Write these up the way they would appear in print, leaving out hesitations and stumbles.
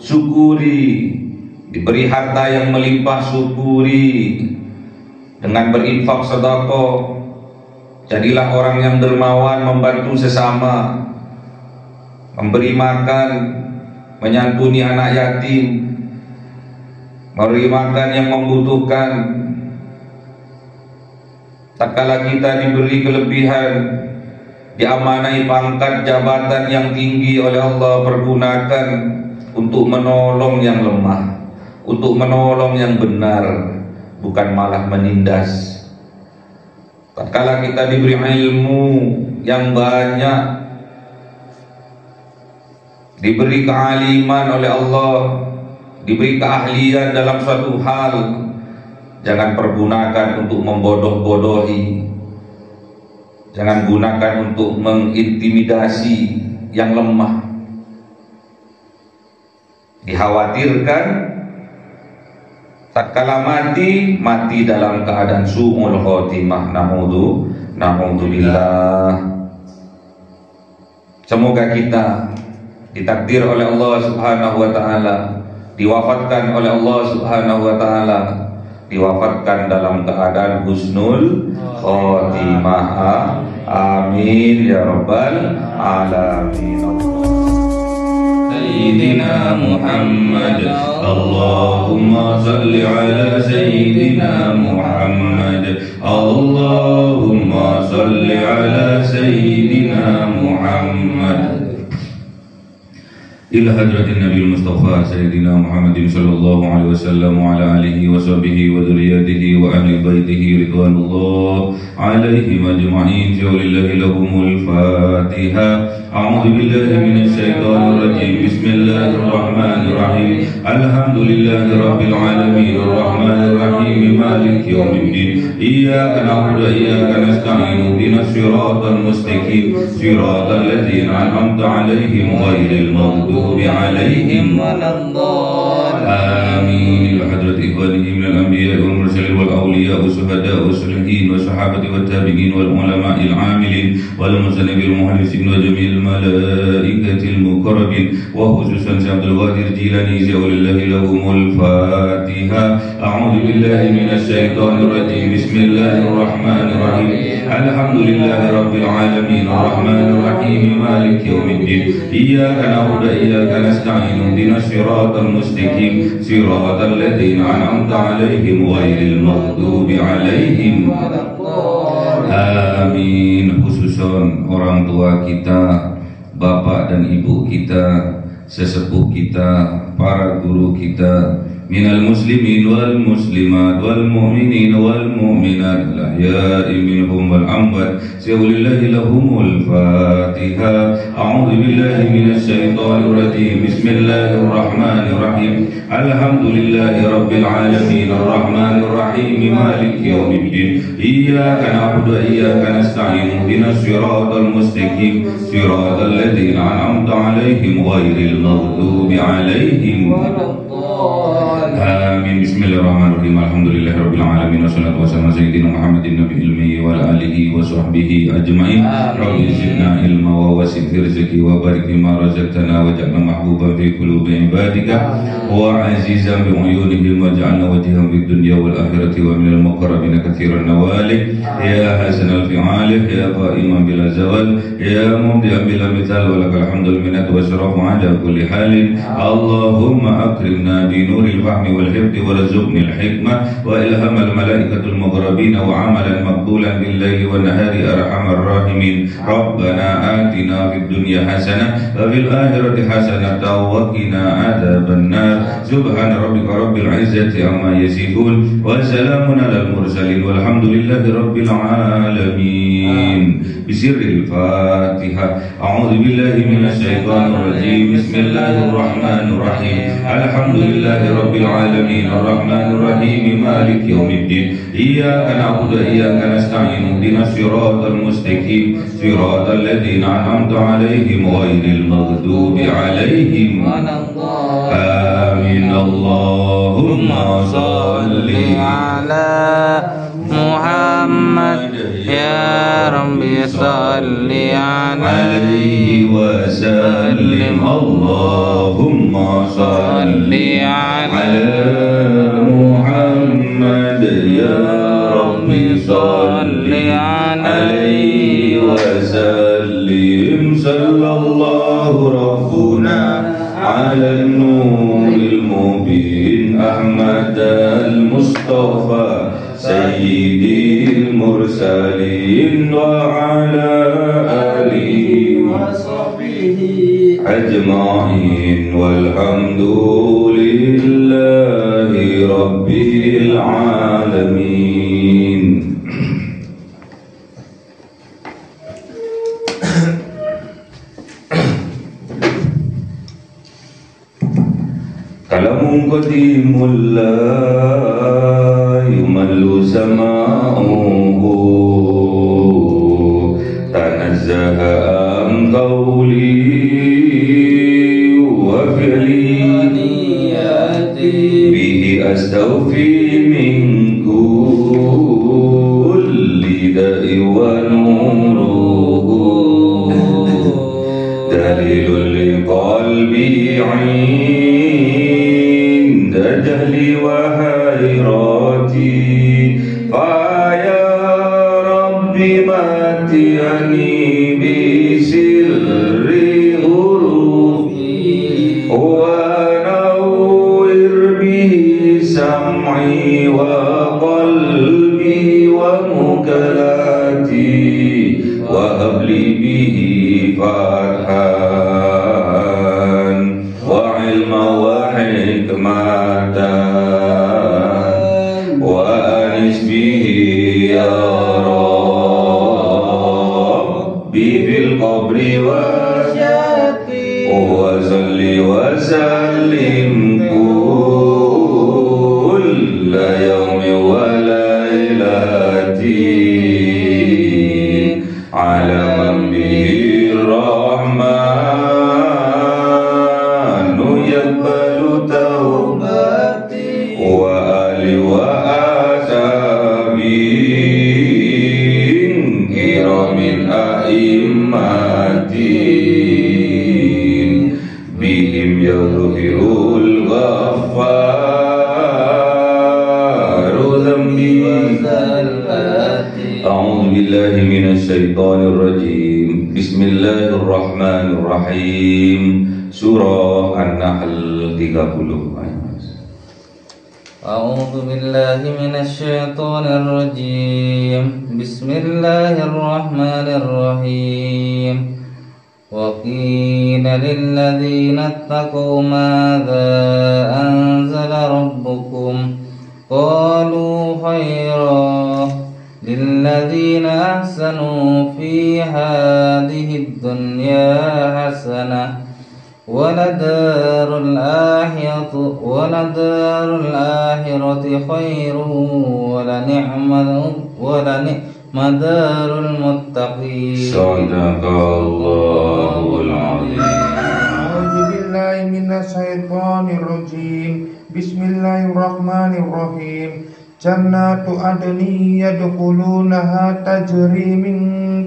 syukuri. Diberi harta yang melimpah, syukuri dengan berinfak sedekah. Jadilah orang yang dermawan, membantu sesama, memberi makan, menyantuni anak yatim, memberi makan yang membutuhkan. Tatkala kita diberi kelebihan, diamanai pangkat jabatan yang tinggi oleh Allah, pergunakan untuk menolong yang lemah, untuk menolong yang benar, bukan malah menindas. Tatkala kita diberi ilmu yang banyak, diberi kealiman oleh Allah, diberi keahlian dalam suatu hal, jangan pergunakan untuk membodoh-bodohi, jangan gunakan untuk mengintimidasi yang lemah. Dikhawatirkan tatkala mati dalam keadaan su'ul khotimah. Na'udzubillah. Semoga kita ditakdir oleh Allah Subhanahu wa taala, diwafatkan oleh Allah Subhanahu wa taala, diwafatkan dalam keadaan husnul khotimah. Amin ya rabbal alamin. Sayyidina Muhammad, Allahumma salli ala Sayyidina Muhammad, Allahumma salli ala Sayyidina Muhammad. Ila hadratin Nabi Mustafa Sayyidina Muhammadin sallallahu alaihi wasallam wa ala alihi wa sahbihi wa dzurriyyatihi wa ahli baitihi ridwanullah alaihim ajma'in. Lillahi lahumul Fatiha. A'udzu billahi minasy syaithanir rajim. Bismillahir rahmanir rahim. Alhamdulillahi rabbil alamin arrahmanir rahim maliki yaumiddin. Iyyaka na'budu wa iyyaka nasta'in. Ihdinas siratal mustaqim. Siratal ladzina an'amta 'alaihim ghairil maghdubi عليهم ولا الضالين. آمين. حضرة إخوانه من الأنبياء والمرسلين والأولياء والشهداء والصالحين والصحابة والتابعين والعلماء العاملين والمصنفين والمحدثين وجميع الملائكة المقربين وخصوصا شيخ عبد القادر الجيلاني ولله لهم الفاتحة. أعوذ بالله من الشيطان الرجيم. بسم الله الرحمن الرحيم. الحمد لله رب العالمين الرحمن الرحيم مالك يوم الدين. إياك نعبد وإياك نستعين. اهدنا الصراط المستقيم صراط الذين أنعمت عليهم غير المغضوب عليهم ولا الضالين. Amin. Khususon orang tua kita, bapak dan ibu kita, sesepuh kita, para guru kita, minal muslimin wal muslimat wal mu'minin wal mu'minat al-ahya'i minhum wal amwat. Lillahi lahumul Fatiha. A'udzu billahi minasy syaithanir rajim. Bismillahir rahim. Alhamdulillahi rabbil alamin arrahmanir rahim maliki yaumiddin. Iyyaka na'budu wa iyyaka nasta'in. Ihdinas siratal mustaqim siratal ladzina an'amta 'alaihim ghairil maghdubi 'alaihim waladdallin. Amin. Bismillahirrahmanirrahim. Alhamdulillahi rabbil alamin wassalatu wassalamu ala sayyidina Muhammadin nabiyil ummi wa ala alihi wa sahbihi ajma'in. Rabbi zidna ilma wa wasi' rizqi wa barik lima razaqtana waj'alna mahbuban fi qulubi ibadika wa azizan bi uyunihim waj'alna wajhan fid dunya wal akhirati wa minal muqarrabin katsiran nawali. Ya hasanal fi'ali ya qa'iman bila zawal ya mubdi'an bila mithal wa lakal hamdul minnatu wasyarafu ala kulli halin. Allahumma akrimna bi nuril fahmi wal hifdi warzuqnil hikmah wa ilhamal malaikatul muqarrabin wa amalan maqbulan bil laili wan nahari arhamar rahimin. Rabbana atina fid dunya hasanah wa fil akhirati hasanah wa qina adzaban nar. Subhana rabbika rabbil izzati amma yasifun wa salamun alal mursalin walhamdulillahi rabbil alamin. Bisirril Fatihah. A'udzu billahi minasy syaithanir rajim. Bismillahirrahmanir rahim. Alhamdulillahi rabbil alamin arrahmanir rahim maliki yaumiddin. Iyyaka na'budu wa iyyaka nasta'in. Ihdinas siratal mustaqim siratal ladzina an'amta 'alaihim ghairil maghdubi 'alaihim waladdallin. Amin. Allahumma shalli ala Muhammad ya Rabbi salli alaihi wa sallim. Allahumma على محمد يا ربي صل عليه وسلم صلى الله ربنا على النور المبين أحمد المصطفى سيد المرسلين وعلى آله وصحبه أجمعين والحمد لله رب العالمين. Kalamun qadimul la yumallu sama'uhu tanazzaha an qawli wa fi'li bihi astawfi min kulli da'i wa nuruhu dalilul liqalbi جهلي وحيراتي فيا ربي متعني بسر حروفي ونور به سمعي وقلبي ومكلاتي وهب لي به فتحا وعلما وحكمة وأنس به يا ربي في القبر وصل وسلم كل يوم وليلة على من به الرحمن يقبل توبتي وآلي وآسابي كرام أئمتي بهم يغفر الغفار ذنبي أعوذ بالله من الشيطان الرجيم بسم الله الرحمن الرحيم Surah An-Nahl 30. أعوذ بالله من الشيطان الرجيم بسم الله الرحمن الرحيم وقيل للذين اتقوا ماذا أنزل ربكم قالوا خيرا للذين أحسنوا في هذه الدنيا حسنة ولدار الآخرة خير ولنعم دار المتقين. صدق الله العظيم. أعوذ بالله من الشيطان الرجيم بسم الله الرحمن الرحيم جنات عدن يدخلونها تجري من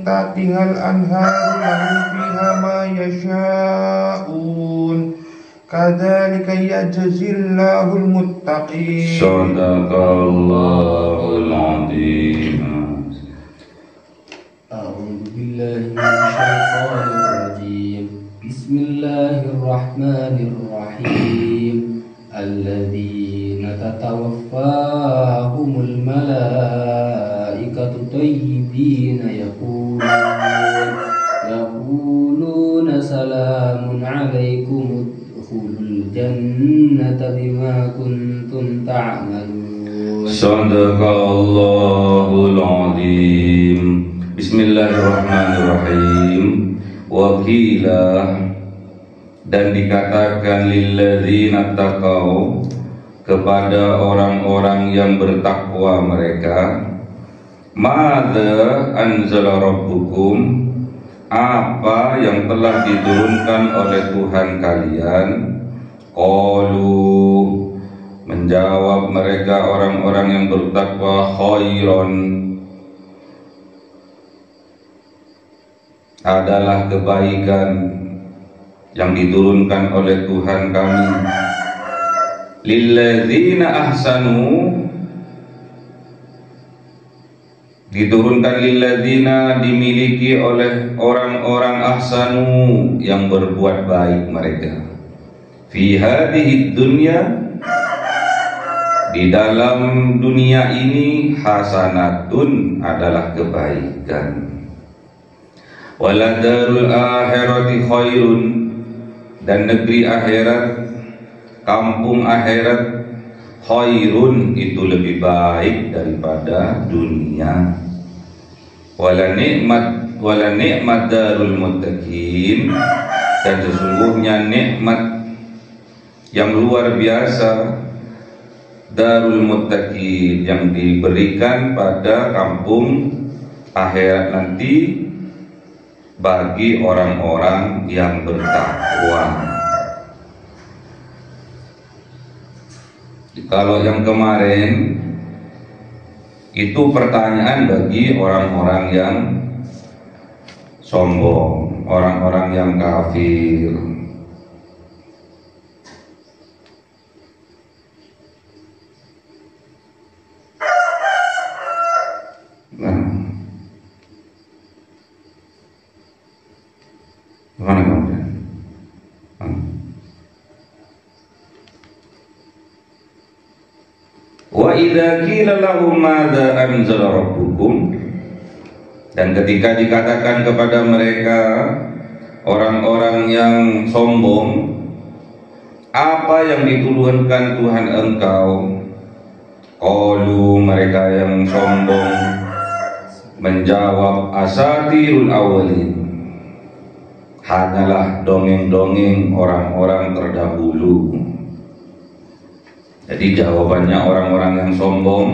تحتها الأنهار لهم فيها ما يشاءون كذلك يجزي الله المتقين. صدق الله العظيم. أعوذ بالله من الشيطان الرجيم بسم الله الرحمن الرحيم الذين تتوفاهم الملائكة طيبين يقولون سلام عليكم ادخلوا الجنة بما كنتم تعملون. صدق الله العظيم. Bismillahirrahmanirrahim. Wakilah dan dikatakan lilladzina taqau kepada orang-orang yang bertakwa mereka, madza anzala rabbukum, apa yang telah diturunkan oleh Tuhan kalian. Qalu, menjawab mereka orang-orang yang bertakwa, khairon, adalah kebaikan yang diturunkan oleh Tuhan kami. lilladzina ahsanu, diturunkan lilladzina, dimiliki oleh orang-orang ahsanu yang berbuat baik mereka, fi hadhihi dunya, di dalam dunia ini, hasanatun adalah kebaikan, waladarul akhirati khairun, dan negeri akhirat, kampung akhirat, khairun itu lebih baik daripada dunia. Wala ni'mat darul muttaqin, dan sesungguhnya nikmat yang luar biasa darul muttaqin yang diberikan pada kampung akhirat nanti bagi orang-orang yang bertakwa. Kalau yang kemarin itu pertanyaan bagi orang-orang yang sombong, orang-orang yang kafir. Mana kemudian? Wa idza qila lahum madza anzala rabbukum, dan ketika dikatakan kepada mereka orang-orang yang sombong, apa yang diturunkan Tuhan engkau? Qalu, mereka yang sombong menjawab, asatirul awalin, hanyalah dongeng-dongeng orang-orang terdahulu. Jadi jawabannya orang-orang yang sombong,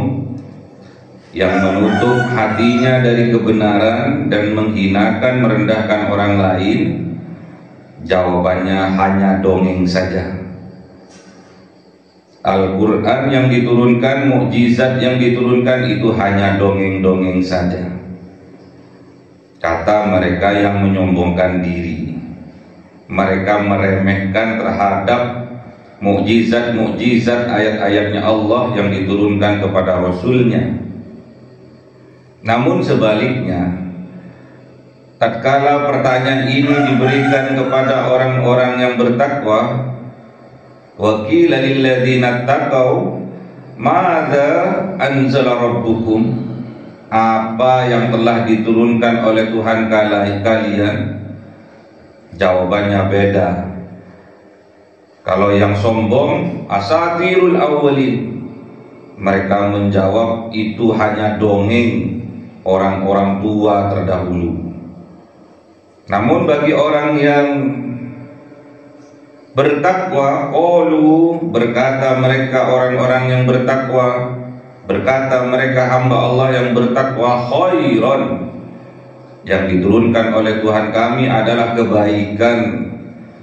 yang menutup hatinya dari kebenaran dan menghinakan, merendahkan orang lain, jawabannya hanya dongeng saja. Al-Quran yang diturunkan, mukjizat yang diturunkan itu hanya dongeng-dongeng saja, kata mereka yang menyombongkan diri. Mereka meremehkan terhadap mukjizat-mukjizat, ayat-ayatnya Allah yang diturunkan kepada Rasulnya. Namun sebaliknya, tatkala pertanyaan ini diberikan kepada orang-orang yang bertakwa, wa qila lil ladzina taqau madza anzala rabbukum, apa yang telah diturunkan oleh Tuhan kalian, jawabannya beda. Kalau yang sombong, asatirul awwalin, mereka menjawab itu hanya dongeng orang-orang tua terdahulu. Namun bagi orang yang bertakwa, qalu, berkata mereka orang-orang yang bertakwa, berkata mereka hamba Allah yang bertakwa, khairan, yang diturunkan oleh Tuhan kami adalah kebaikan,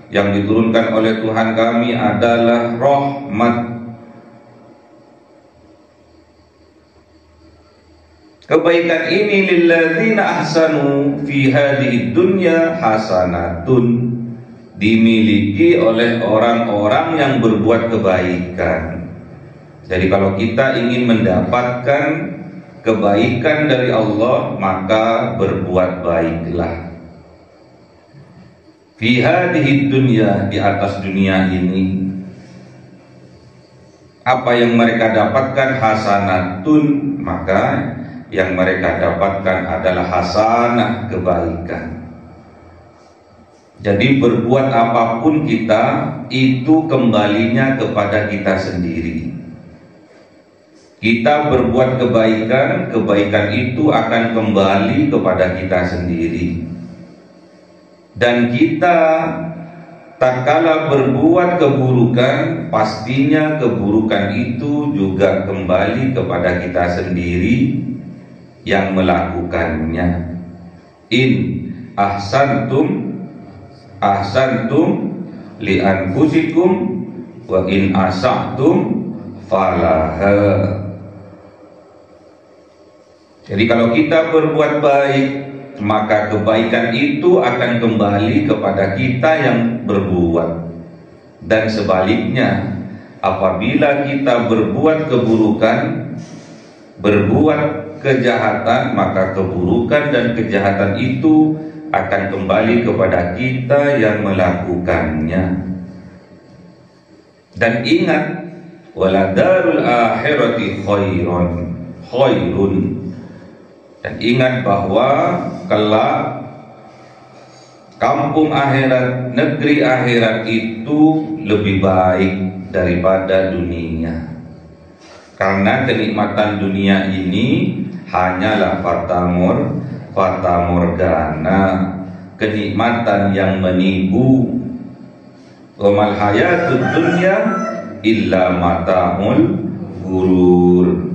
yang diturunkan oleh Tuhan kami adalah rahmat. Kebaikan ini lilladzina ahsanu fi hadhihi dunya hasanatun, dimiliki oleh orang-orang yang berbuat kebaikan. Jadi kalau kita ingin mendapatkan kebaikan dari Allah, maka berbuat baiklah. Fi hadhihi dunya, di atas dunia ini, apa yang mereka dapatkan hasanatun, maka yang mereka dapatkan adalah hasanah, kebaikan. Jadi berbuat apapun kita, itu kembalinya kepada kita sendiri. Kita berbuat kebaikan, kebaikan itu akan kembali kepada kita sendiri. Dan kita tatkala berbuat keburukan, pastinya keburukan itu juga kembali kepada kita sendiri yang melakukannya. In ahsantum li anfusikum wa in asa'tum falaha. Jadi kalau kita berbuat baik, maka kebaikan itu akan kembali kepada kita yang berbuat. Dan sebaliknya, apabila kita berbuat keburukan, berbuat kejahatan, maka keburukan dan kejahatan itu akan kembali kepada kita yang melakukannya. Dan ingat, waladarul akhirati khairun. Dan ingat bahwa kelak kampung akhirat, negeri akhirat itu lebih baik daripada dunia. Karena kenikmatan dunia ini hanyalah fata morgana, kenikmatan yang menipu. Wa mal hayatud dunya illa mata'ul ghurur.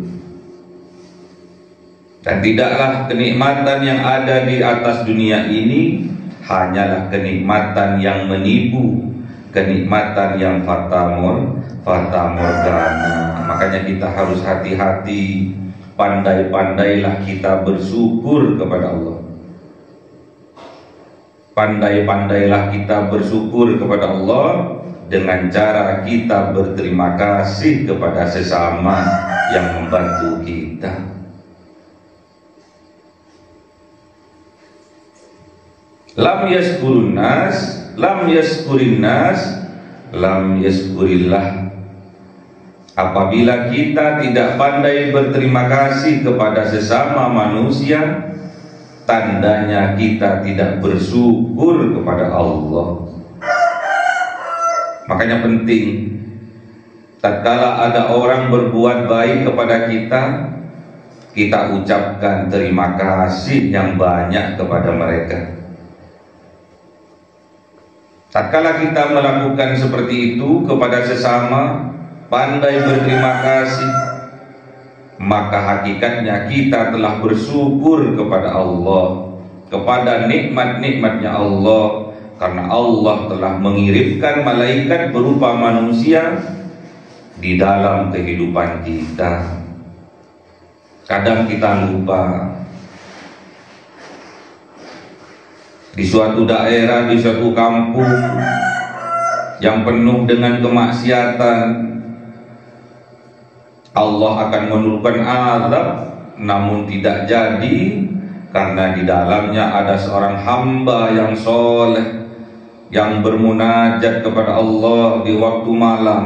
Dan tidaklah kenikmatan yang ada di atas dunia ini hanyalah kenikmatan yang menipu, kenikmatan yang fata morgana. Makanya kita harus hati-hati, pandai-pandailah kita bersyukur kepada Allah. Pandai-pandailah kita bersyukur kepada Allah dengan cara kita berterima kasih kepada sesama yang membantu kita. Lam yaskurin nas, lam yaskurillah. Apabila kita tidak pandai berterima kasih kepada sesama manusia, tandanya kita tidak bersyukur kepada Allah. Makanya penting, tatkala ada orang berbuat baik kepada kita, kita ucapkan terima kasih yang banyak kepada mereka. Tatkala kita melakukan seperti itu kepada sesama, pandai berterima kasih, maka hakikatnya kita telah bersyukur kepada Allah, kepada nikmat-nikmatnya Allah, karena Allah telah mengirimkan malaikat berupa manusia di dalam kehidupan kita. Kadang kita lupa, di suatu daerah, di suatu kampung yang penuh dengan kemaksiatan, Allah akan menurunkan azab, namun tidak jadi, karena di dalamnya ada seorang hamba yang soleh, yang bermunajat kepada Allah di waktu malam,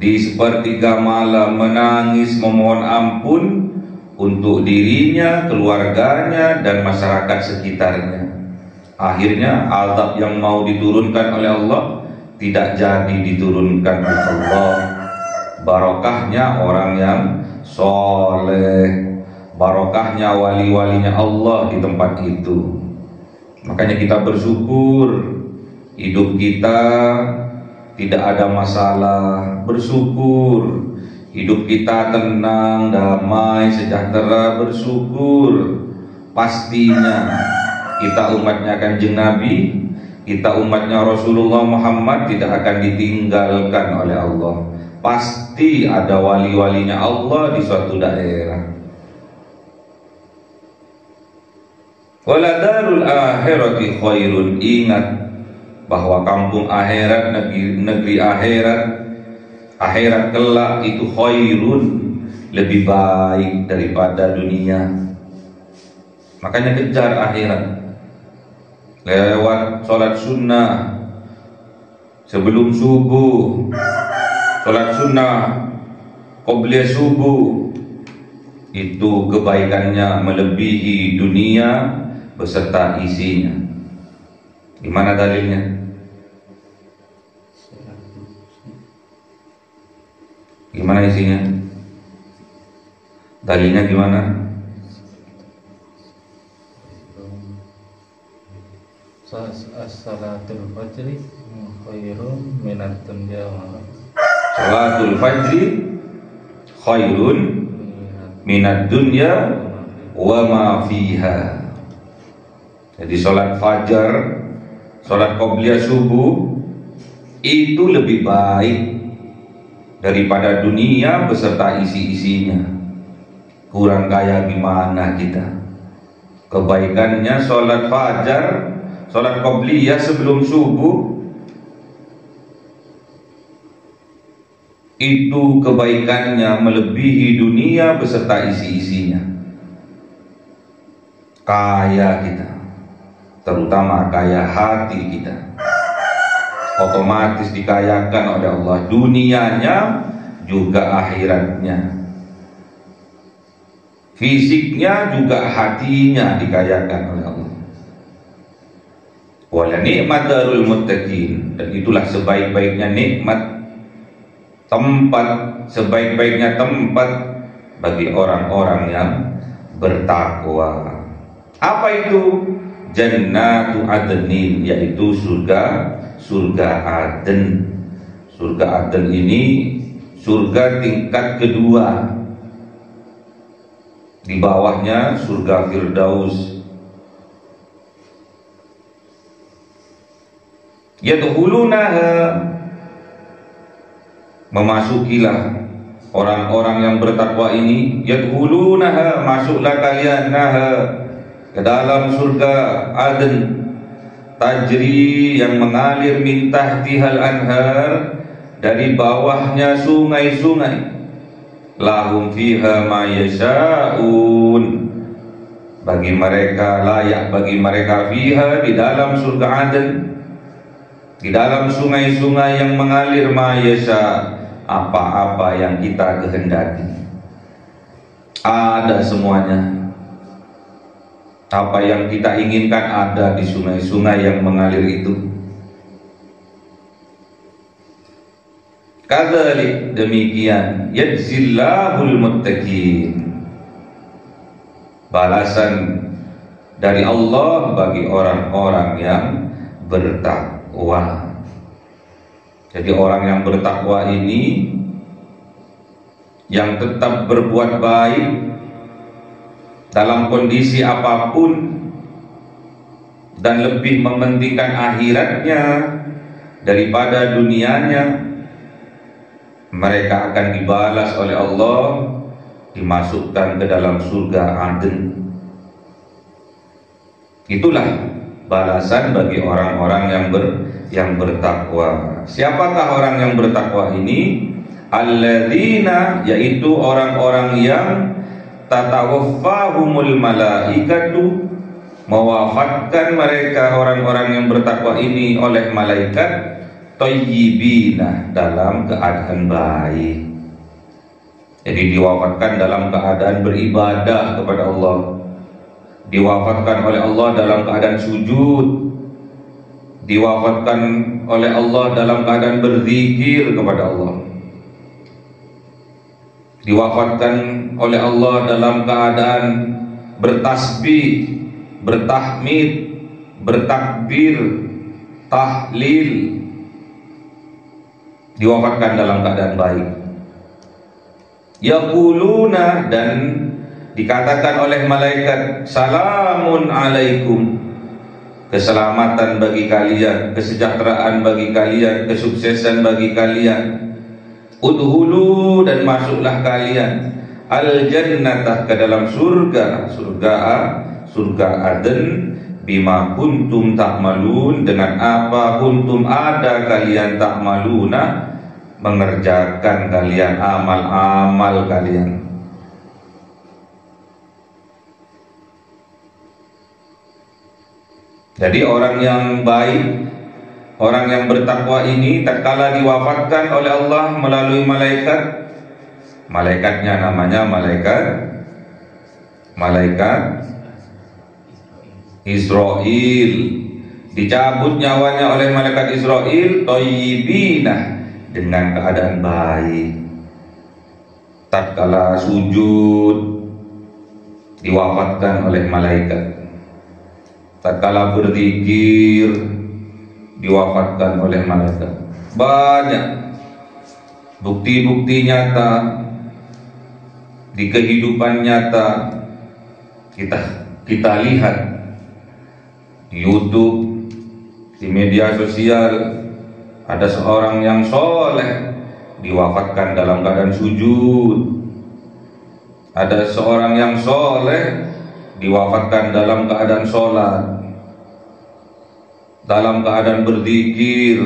di sepertiga malam, menangis memohon ampun untuk dirinya, keluarganya, dan masyarakat sekitarnya. Akhirnya azab yang mau diturunkan oleh Allah tidak jadi diturunkan oleh Allah. Barokahnya orang yang soleh, barokahnya wali-walinya Allah di tempat itu. Makanya kita bersyukur, hidup kita tidak ada masalah, bersyukur. Hidup kita tenang, damai, sejahtera, bersyukur. Pastinya kita umatnya Kanjeng Nabi, kita umatnya Rasulullah Muhammad tidak akan ditinggalkan oleh Allah. Pasti ada wali-walinya Allah di suatu daerah. Waladarul akhirati khairun. Ingat bahwa kampung akhirat, negeri akhirat, akhirat kelak itu khairun, lebih baik daripada dunia. Makanya kejar akhirat lewat sholat sunnah sebelum subuh, sholat sunnah qobliyah subuh, itu kebaikannya melebihi dunia beserta isinya. Gimana dalilnya? Gimana isinya? Dalilnya gimana? Salatul fajri khairun minad dunya wa Salatul fajri khairun minad dunya wa ma fiha. Jadi salat fajar, salat qobliyah subuh itu lebih baik daripada dunia beserta isi-isinya. Kurang kaya gimana kita? Kebaikannya salat fajar, salat qobliyah sebelum subuh itu kebaikannya melebihi dunia beserta isi-isinya. Kaya kita, terutama kaya hati kita, otomatis dikayakan oleh Allah, dunianya juga akhiratnya. Fisiknya juga hatinya dikayakan oleh Allah. Wala ni'mat darul muttaqin, dan itulah sebaik-baiknya nikmat, tempat, sebaik-baiknya tempat bagi orang-orang yang bertakwa. Apa itu? Jannatu adnin, yaitu surga Aden. Surga Aden ini surga tingkat kedua. Di bawahnya surga Firdaus. Yadkhulunaha, memasukilah orang-orang yang bertakwa ini. Yadkhulunaha, masuklah kalian naha, ke dalam surga Aden. Tajri, yang mengalir min tahtihal anhar, dari bawahnya sungai-sungai. Lahum fiha ma yasha'un, bagi mereka, layak bagi mereka, fiha, di dalam surga Aden, di dalam sungai-sungai yang mengalir, ma yasha', apa-apa yang kita kehendaki, ada semuanya. Apa yang kita inginkan ada di sungai-sungai yang mengalir itu. Kadzalik, demikian, yajzillahul muttaqin, balasan dari Allah bagi orang-orang yang bertakwa. Jadi orang yang bertakwa ini yang tetap berbuat baik dalam kondisi apapun dan lebih mementingkan akhiratnya daripada dunianya, mereka akan dibalas oleh Allah, dimasukkan ke dalam surga Aden. Itulah balasan bagi orang-orang yang bertakwa. Siapakah orang yang bertakwa ini? Alladzina, yaitu orang-orang yang tatawaffahumul malaikatu, mewafatkan mereka orang-orang yang bertakwa ini oleh malaikat, thayyibina, dalam keadaan baik. Jadi diwafatkan dalam keadaan beribadah kepada Allah, diwafatkan oleh Allah dalam keadaan sujud, diwafatkan oleh Allah dalam keadaan berzikir kepada Allah, diwafatkan oleh Allah dalam keadaan bertasbih, bertahmid, bertakbir, tahlil, diwafatkan dalam keadaan baik. Yaquluna, dan dikatakan oleh malaikat, salamun alaikum, keselamatan bagi kalian, kesejahteraan bagi kalian, kesuksesan bagi kalian. Udhulu, dan masuklah kalian, al jannatah, ke dalam surga Aden, bima kuntum ta'malun, dengan apa kuntum ada kalian, ta'maluna, mengerjakan kalian amal-amal kalian. Jadi orang yang baik, orang yang bertakwa ini, tatkala diwafatkan oleh Allah melalui malaikat, malaikatnya namanya malaikat Israel, dicabut nyawanya oleh malaikat Israel, thayyibina, dengan keadaan baik. Tatkala sujud, diwafatkan oleh malaikat. Tatkala berzikir, diwafatkan oleh malaikat. Banyak bukti-bukti nyata di kehidupan nyata kita lihat di YouTube, di media sosial. Ada seorang yang soleh diwafatkan dalam keadaan sujud. Ada seorang yang soleh diwafatkan dalam keadaan sholat, dalam keadaan berzikir.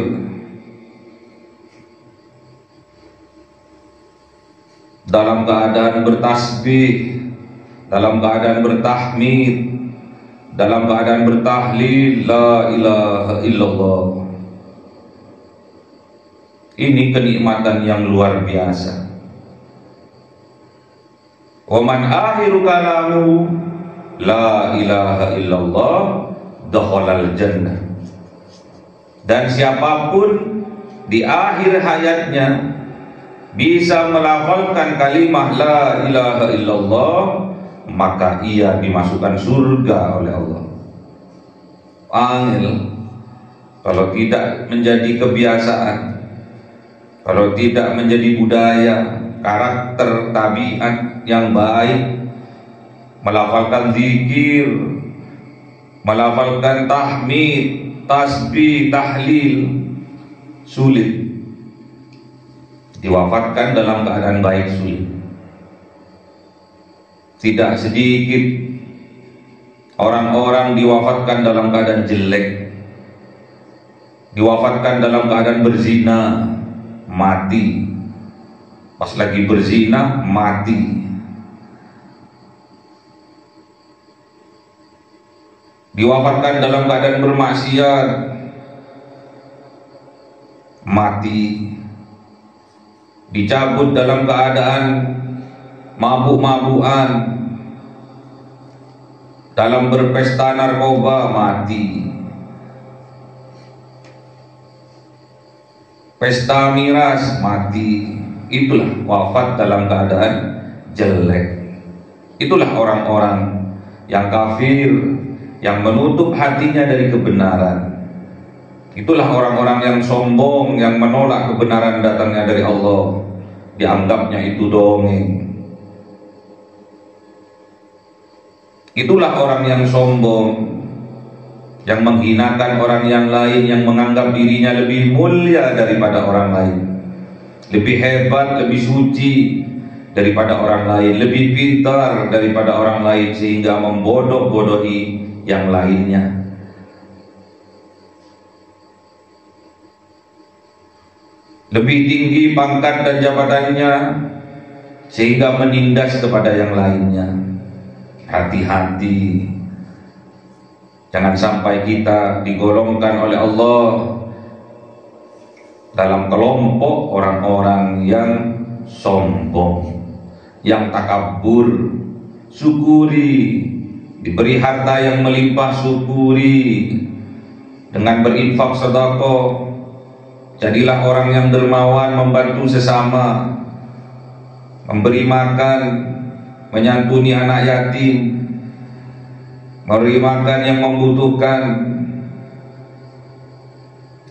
dalam keadaan bertasbih, dalam keadaan bertahmid, dalam keadaan bertahlil la ilaha illallah. Ini kenikmatan yang luar biasa. Wa man akhiru kalamu la ilaha illallah dakhalal jannah. Dan siapapun di akhir hayatnya bisa melafalkan kalimat la ilaha illallah, maka ia dimasukkan surga oleh Allah. Angel kalau tidak menjadi kebiasaan, kalau tidak menjadi budaya, karakter, tabiat yang baik, melafalkan zikir, melafalkan tahmid, tasbih, tahlil, sulit. Diwafatkan dalam keadaan baik sulit. Tidak sedikit orang-orang diwafatkan dalam keadaan jelek, diwafatkan dalam keadaan berzina, mati. Pas lagi berzina, mati. Diwafatkan dalam keadaan bermaksiat, mati. Dicabut dalam keadaan mabuk-mabukan, dalam berpesta narkoba, mati. Pesta miras, mati. Itulah wafat dalam keadaan jelek. Itulah orang-orang yang kafir, yang menutup hatinya dari kebenaran. Itulah orang-orang yang sombong, yang menolak kebenaran datangnya dari Allah. Dianggapnya itu dongeng. Itulah orang yang sombong, yang menghinakan orang yang lain, yang menganggap dirinya lebih mulia daripada orang lain, lebih hebat, lebih suci daripada orang lain, lebih pintar daripada orang lain, sehingga membodoh-bodohi yang lainnya. Lebih tinggi pangkat dan jabatannya sehingga menindas kepada yang lainnya. Hati-hati, jangan sampai kita digolongkan oleh Allah dalam kelompok orang-orang yang sombong, yang takabur. Syukuri, diberi harta yang melimpah, syukuri dengan berinfak sedekah. Jadilah orang yang dermawan, membantu sesama, memberi makan, menyantuni anak yatim, memberi makan yang membutuhkan.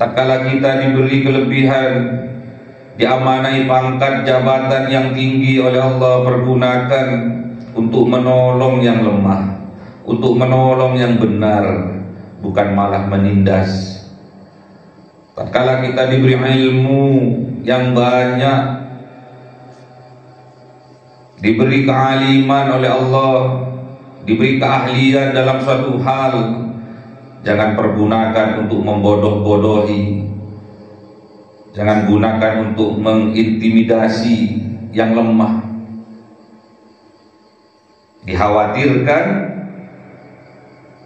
Tatkala kita diberi kelebihan, diamanai pangkat jabatan yang tinggi oleh Allah, pergunakan untuk menolong yang lemah, untuk menolong yang benar, bukan malah menindas. Tatkala kita diberi ilmu yang banyak, diberi kealiman oleh Allah, diberi keahlian dalam suatu hal, jangan pergunakan untuk membodoh-bodohi, jangan gunakan untuk mengintimidasi yang lemah. Dikhawatirkan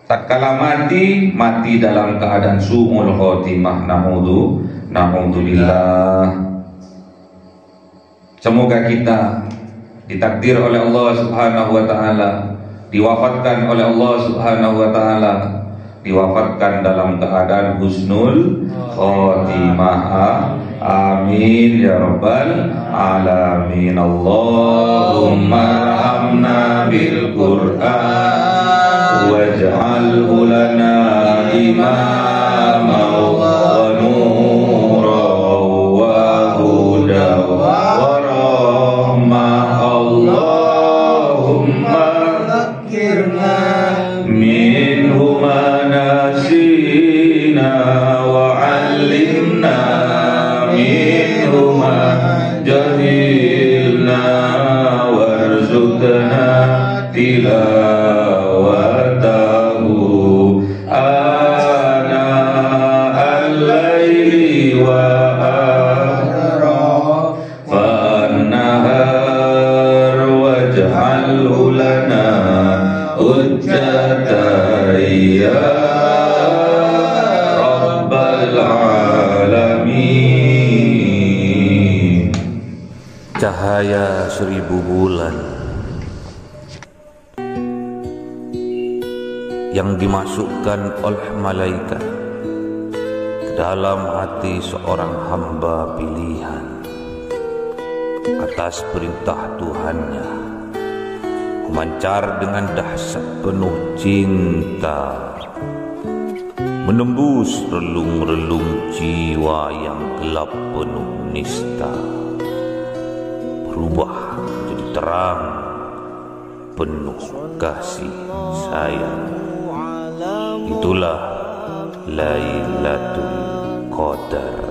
tatkala mati, mati dalam keadaan su'ul khotimah. Na'udzubillah. Semoga kita ditakdir oleh Allah Subhanahu wa taala, diwafatkan oleh Allah Subhanahu wa taala, diwafatkan dalam keadaan husnul khotimah. Amin ya rabbal alamin. Allahumma arhamna bil Qur'an waj'alhu lana imama wa nura wa huda wa rahmah. Allahumma Zakkirna minhu ma nasina wa 'allimna minhu ma jahilna warzuqna tilawatahu ana al-laili wa atraf an-nahar ya Rabbal Alamin. Cahaya 1000 bulan yang dimasukkan oleh malaikat ke dalam hati seorang hamba pilihan atas perintah Tuhannya, memancar dengan dahsyat penuh cinta, menembus relung-relung jiwa yang gelap penuh nista, berubah menjadi terang penuh kasih sayang. Itulah Lailatul Qadar.